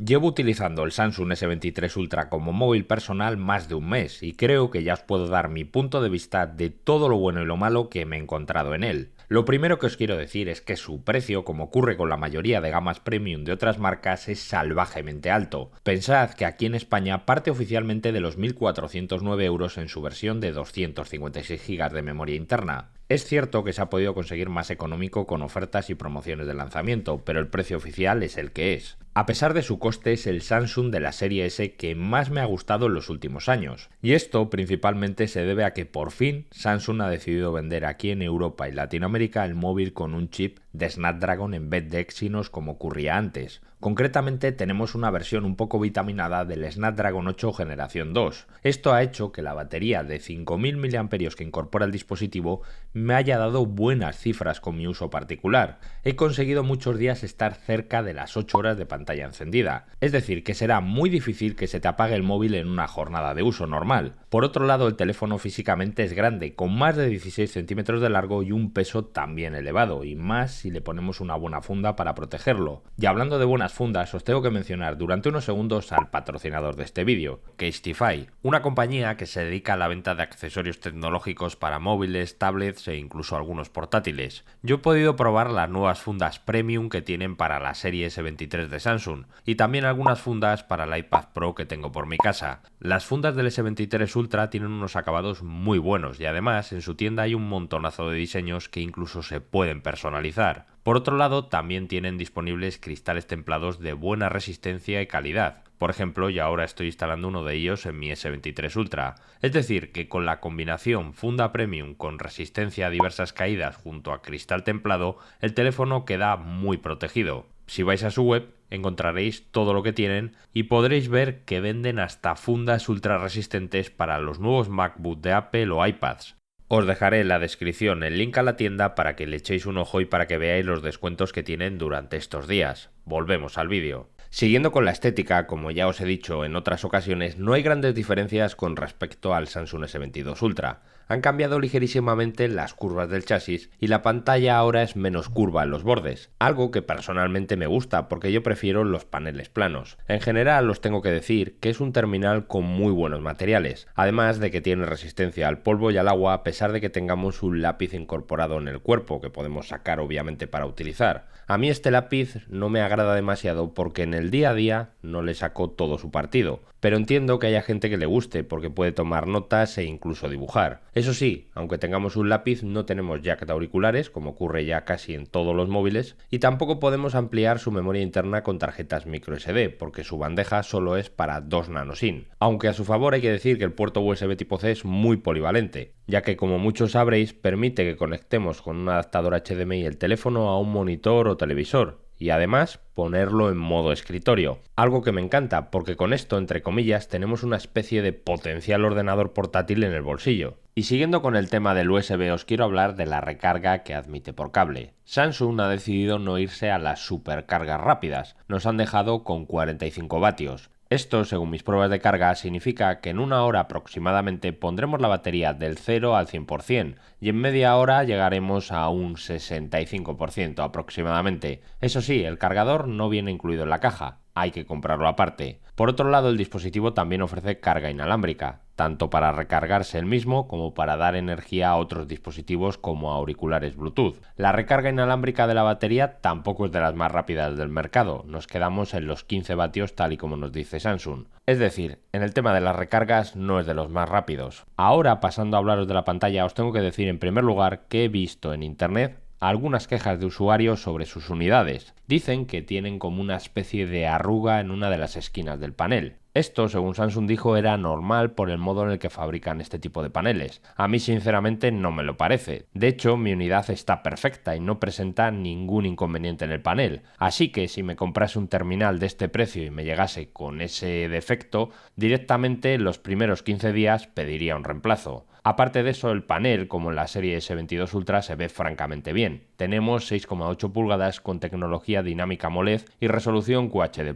Llevo utilizando el Samsung S23 Ultra como móvil personal más de un mes y creo que ya os puedo dar mi punto de vista de todo lo bueno y lo malo que me he encontrado en él. Lo primero que os quiero decir es que su precio, como ocurre con la mayoría de gamas premium de otras marcas, es salvajemente alto. Pensad que aquí en España parte oficialmente de los 1.409 euros en su versión de 256 GB de memoria interna. Es cierto que se ha podido conseguir más económico con ofertas y promociones de lanzamiento, pero el precio oficial es el que es. A pesar de su coste, es el Samsung de la serie S que más me ha gustado en los últimos años. Y esto principalmente se debe a que por fin Samsung ha decidido vender aquí en Europa y Latinoamérica el móvil con un chip de Snapdragon en vez de Exynos como ocurría antes. Concretamente tenemos una versión un poco vitaminada del Snapdragon 8 generación 2. Esto ha hecho que la batería de 5000 mAh que incorpora el dispositivo me haya dado buenas cifras con mi uso particular. He conseguido muchos días estar cerca de las 8 horas de pantalla encendida. Es decir, que será muy difícil que se te apague el móvil en una jornada de uso normal. Por otro lado, el teléfono físicamente es grande, con más de 16 centímetros de largo y un peso también elevado, y más si le ponemos una buena funda para protegerlo. Y hablando de buenas fundas, os tengo que mencionar durante unos segundos al patrocinador de este vídeo, Casetify, una compañía que se dedica a la venta de accesorios tecnológicos para móviles, tablets e incluso algunos portátiles. Yo he podido probar las nuevas fundas premium que tienen para la serie S23 de Samsung y también algunas fundas para el iPad Pro que tengo por mi casa. Las fundas del S23 Ultra tienen unos acabados muy buenos y además en su tienda hay un montonazo de diseños que incluso se pueden personalizar. Por otro lado, también tienen disponibles cristales templados de buena resistencia y calidad. Por ejemplo, yo ahora estoy instalando uno de ellos en mi S23 Ultra. Es decir, que con la combinación funda premium con resistencia a diversas caídas junto a cristal templado, el teléfono queda muy protegido. Si vais a su web, encontraréis todo lo que tienen y podréis ver que venden hasta fundas ultra resistentes para los nuevos MacBook de Apple o iPads. Os dejaré en la descripción el link a la tienda para que le echéis un ojo y para que veáis los descuentos que tienen durante estos días. Volvemos al vídeo. Siguiendo con la estética, como ya os he dicho en otras ocasiones, no hay grandes diferencias con respecto al Samsung S22 Ultra. Han cambiado ligerísimamente las curvas del chasis y la pantalla ahora es menos curva en los bordes, algo que personalmente me gusta porque yo prefiero los paneles planos. En general os tengo que decir que es un terminal con muy buenos materiales, además de que tiene resistencia al polvo y al agua a pesar de que tengamos un lápiz incorporado en el cuerpo que podemos sacar obviamente para utilizar. A mí este lápiz no me agrada demasiado porque en el día a día no le saco todo su partido, pero entiendo que haya gente que le guste porque puede tomar notas e incluso dibujar. Eso sí, aunque tengamos un lápiz no tenemos jack de auriculares, como ocurre ya casi en todos los móviles, y tampoco podemos ampliar su memoria interna con tarjetas microSD, porque su bandeja solo es para 2 nanoSIM. Aunque a su favor hay que decir que el puerto USB tipo C es muy polivalente, ya que como muchos sabréis permite que conectemos con un adaptador HDMI el teléfono a un monitor o televisor, y además ponerlo en modo escritorio. Algo que me encanta porque con esto, entre comillas, tenemos una especie de potencial ordenador portátil en el bolsillo. Y siguiendo con el tema del USB, os quiero hablar de la recarga que admite por cable. Samsung ha decidido no irse a las supercargas rápidas, nos han dejado con 45 vatios. Esto, según mis pruebas de carga, significa que en una hora aproximadamente pondremos la batería del 0 al 100% y en media hora llegaremos a un 65% aproximadamente. Eso sí, el cargador no viene incluido en la caja, hay que comprarlo aparte. Por otro lado, el dispositivo también ofrece carga inalámbrica, tanto para recargarse el mismo como para dar energía a otros dispositivos como auriculares Bluetooth. La recarga inalámbrica de la batería tampoco es de las más rápidas del mercado, nos quedamos en los 15 vatios tal y como nos dice Samsung. Es decir, en el tema de las recargas no es de los más rápidos. Ahora, pasando a hablaros de la pantalla, os tengo que decir en primer lugar que he visto en internet algunas quejas de usuarios sobre sus unidades. Dicen que tienen como una especie de arruga en una de las esquinas del panel. Esto, según Samsung dijo, era normal por el modo en el que fabrican este tipo de paneles. A mí sinceramente no me lo parece. De hecho, mi unidad está perfecta y no presenta ningún inconveniente en el panel. Así que si me comprase un terminal de este precio y me llegase con ese defecto, directamente en los primeros 15 días pediría un reemplazo. Aparte de eso, el panel, como en la serie S22 Ultra, se ve francamente bien. Tenemos 6,8 pulgadas con tecnología dinámica AMOLED y resolución QHD+,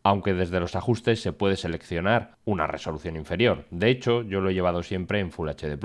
aunque desde los ajustes se puede seleccionar una resolución inferior. De hecho, yo lo he llevado siempre en Full HD+.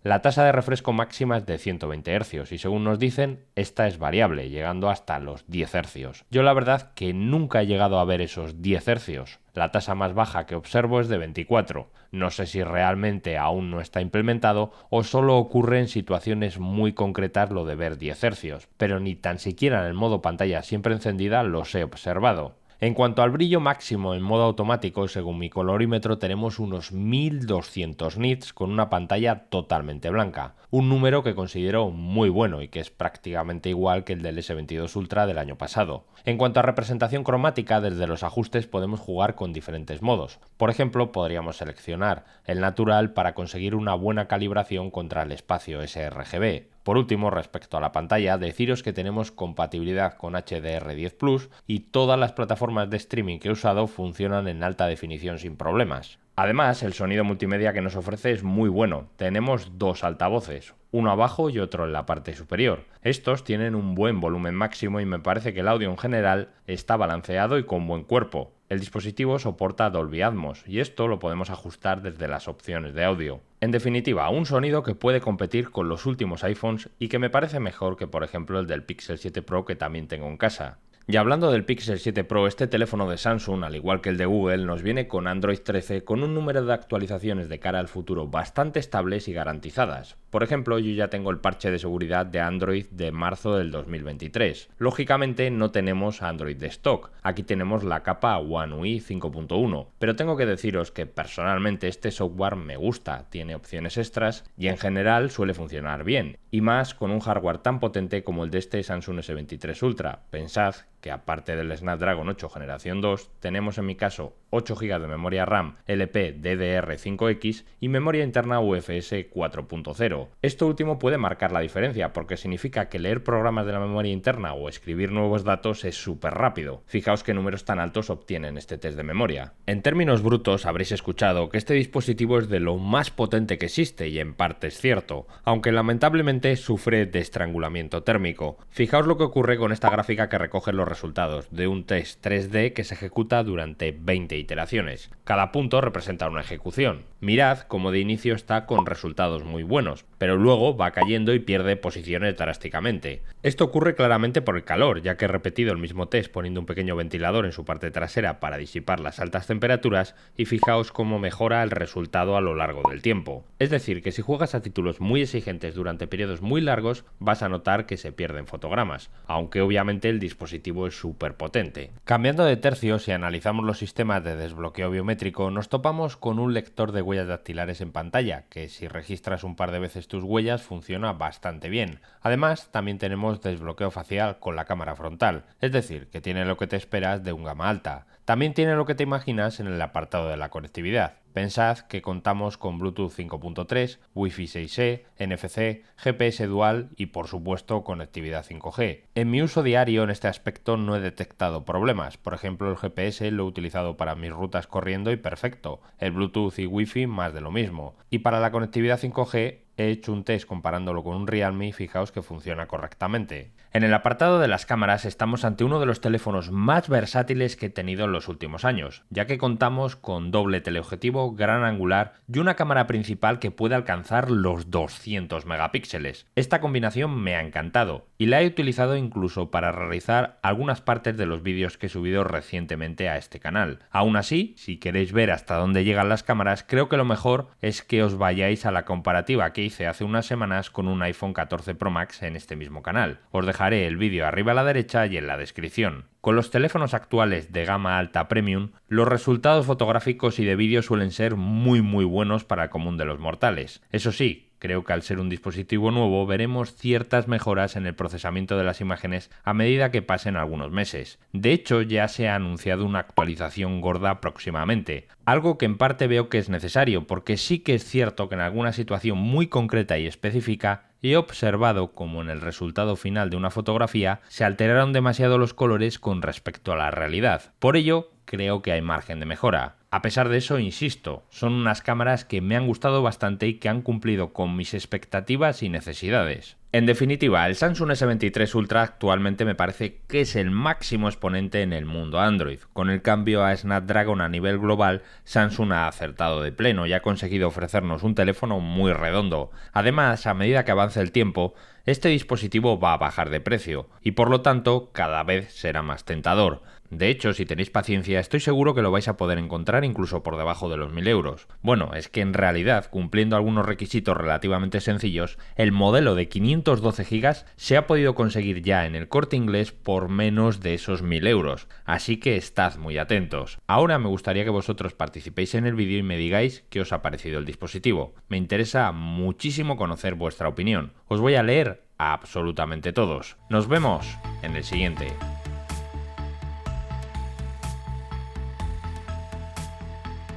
La tasa de refresco máxima es de 120 Hz y según nos dicen, esta es variable, llegando hasta los 10 Hz. Yo la verdad que nunca he llegado a ver esos 10 Hz. La tasa más baja que observo es de 24. No sé si realmente aún no está implementado o solo ocurre en situaciones muy concretas lo de ver 10 Hz, pero ni tan siquiera en el modo pantalla siempre encendida los he observado. En cuanto al brillo máximo en modo automático, según mi colorímetro tenemos unos 1200 nits con una pantalla totalmente blanca, un número que considero muy bueno y que es prácticamente igual que el del S22 Ultra del año pasado. En cuanto a representación cromática, desde los ajustes podemos jugar con diferentes modos. Por ejemplo, podríamos seleccionar el natural para conseguir una buena calibración contra el espacio sRGB. Por último, respecto a la pantalla, deciros que tenemos compatibilidad con HDR10 Plus y todas las plataformas de streaming que he usado funcionan en alta definición sin problemas. Además, el sonido multimedia que nos ofrece es muy bueno. Tenemos dos altavoces, uno abajo y otro en la parte superior. Estos tienen un buen volumen máximo y me parece que el audio en general está balanceado y con buen cuerpo. El dispositivo soporta Dolby Atmos y esto lo podemos ajustar desde las opciones de audio. En definitiva, un sonido que puede competir con los últimos iPhones y que me parece mejor que por ejemplo el del Pixel 7 Pro que también tengo en casa. Y hablando del Pixel 7 Pro, este teléfono de Samsung, al igual que el de Google, nos viene con Android 13 con un número de actualizaciones de cara al futuro bastante estables y garantizadas. Por ejemplo, yo ya tengo el parche de seguridad de Android de marzo del 2023. Lógicamente no tenemos Android de stock, aquí tenemos la capa One UI 5.1, pero tengo que deciros que personalmente este software me gusta, tiene opciones extras y en general suele funcionar bien, y más con un hardware tan potente como el de este Samsung S23 Ultra. Pensad que aparte del Snapdragon 8 generación 2, tenemos en mi caso 8 GB de memoria RAM LP DDR5X y memoria interna UFS 4.0. Esto último puede marcar la diferencia porque significa que leer programas de la memoria interna o escribir nuevos datos es súper rápido. Fijaos qué números tan altos obtienen este test de memoria. En términos brutos habréis escuchado que este dispositivo es de lo más potente que existe y en parte es cierto, aunque lamentablemente sufre de estrangulamiento térmico. Fijaos lo que ocurre con esta gráfica que recoge los resultados de un test 3D que se ejecuta durante 20 iteraciones. Cada punto representa una ejecución. Mirad cómo de inicio está con resultados muy buenos, pero luego va cayendo y pierde posiciones drásticamente. Esto ocurre claramente por el calor, ya que he repetido el mismo test poniendo un pequeño ventilador en su parte trasera para disipar las altas temperaturas y fijaos cómo mejora el resultado a lo largo del tiempo. Es decir, que si juegas a títulos muy exigentes durante periodos muy largos vas a notar que se pierden fotogramas, aunque obviamente el dispositivo es súper potente. Cambiando de tercio, si analizamos los sistemas de desbloqueo biométrico, nos topamos con un lector de huellas dactilares en pantalla, que si registras un par de veces tus huellas funciona bastante bien. Además, también tenemos desbloqueo facial con la cámara frontal, es decir, que tiene lo que te esperas de un gama alta. También tiene lo que te imaginas en el apartado de la conectividad. Pensad que contamos con Bluetooth 5.3, Wi-Fi 6E, NFC, GPS dual y por supuesto conectividad 5G. En mi uso diario en este aspecto no he detectado problemas. Por ejemplo, el GPS lo he utilizado para mis rutas corriendo y perfecto. El Bluetooth y Wi-Fi más de lo mismo. Y para la conectividad 5G he hecho un test comparándolo con un Realme y fijaos que funciona correctamente. En el apartado de las cámaras estamos ante uno de los teléfonos más versátiles que he tenido en los últimos años, ya que contamos con doble teleobjetivo, gran angular y una cámara principal que puede alcanzar los 200 megapíxeles. Esta combinación me ha encantado y la he utilizado incluso para realizar algunas partes de los vídeos que he subido recientemente a este canal. Aún así, si queréis ver hasta dónde llegan las cámaras, creo que lo mejor es que os vayáis a la comparativa que hice hace unas semanas con un iPhone 14 Pro Max en este mismo canal. Os dejaré el vídeo arriba a la derecha y en la descripción. Con los teléfonos actuales de gama alta premium, los resultados fotográficos y de vídeo suelen ser muy buenos para el común de los mortales. Eso sí, creo que al ser un dispositivo nuevo veremos ciertas mejoras en el procesamiento de las imágenes a medida que pasen algunos meses. De hecho, ya se ha anunciado una actualización gorda próximamente, algo que en parte veo que es necesario, porque sí que es cierto que en alguna situación muy concreta y específica he observado como en el resultado final de una fotografía se alteraron demasiado los colores con respecto a la realidad. Por ello, creo que hay margen de mejora. A pesar de eso, insisto, son unas cámaras que me han gustado bastante y que han cumplido con mis expectativas y necesidades. En definitiva, el Samsung S23 Ultra actualmente me parece que es el máximo exponente en el mundo Android. Con el cambio a Snapdragon a nivel global, Samsung ha acertado de pleno y ha conseguido ofrecernos un teléfono muy redondo. Además, a medida que avance el tiempo, este dispositivo va a bajar de precio y por lo tanto cada vez será más tentador. De hecho, si tenéis paciencia, estoy seguro que lo vais a poder encontrar incluso por debajo de los 1000 euros. Bueno, es que en realidad, cumpliendo algunos requisitos relativamente sencillos, el modelo de 512 GB se ha podido conseguir ya en el Corte Inglés por menos de esos 1000 euros. Así que estad muy atentos. Ahora me gustaría que vosotros participéis en el vídeo y me digáis qué os ha parecido el dispositivo. Me interesa muchísimo conocer vuestra opinión. Os voy a leer a absolutamente todos. Nos vemos en el siguiente.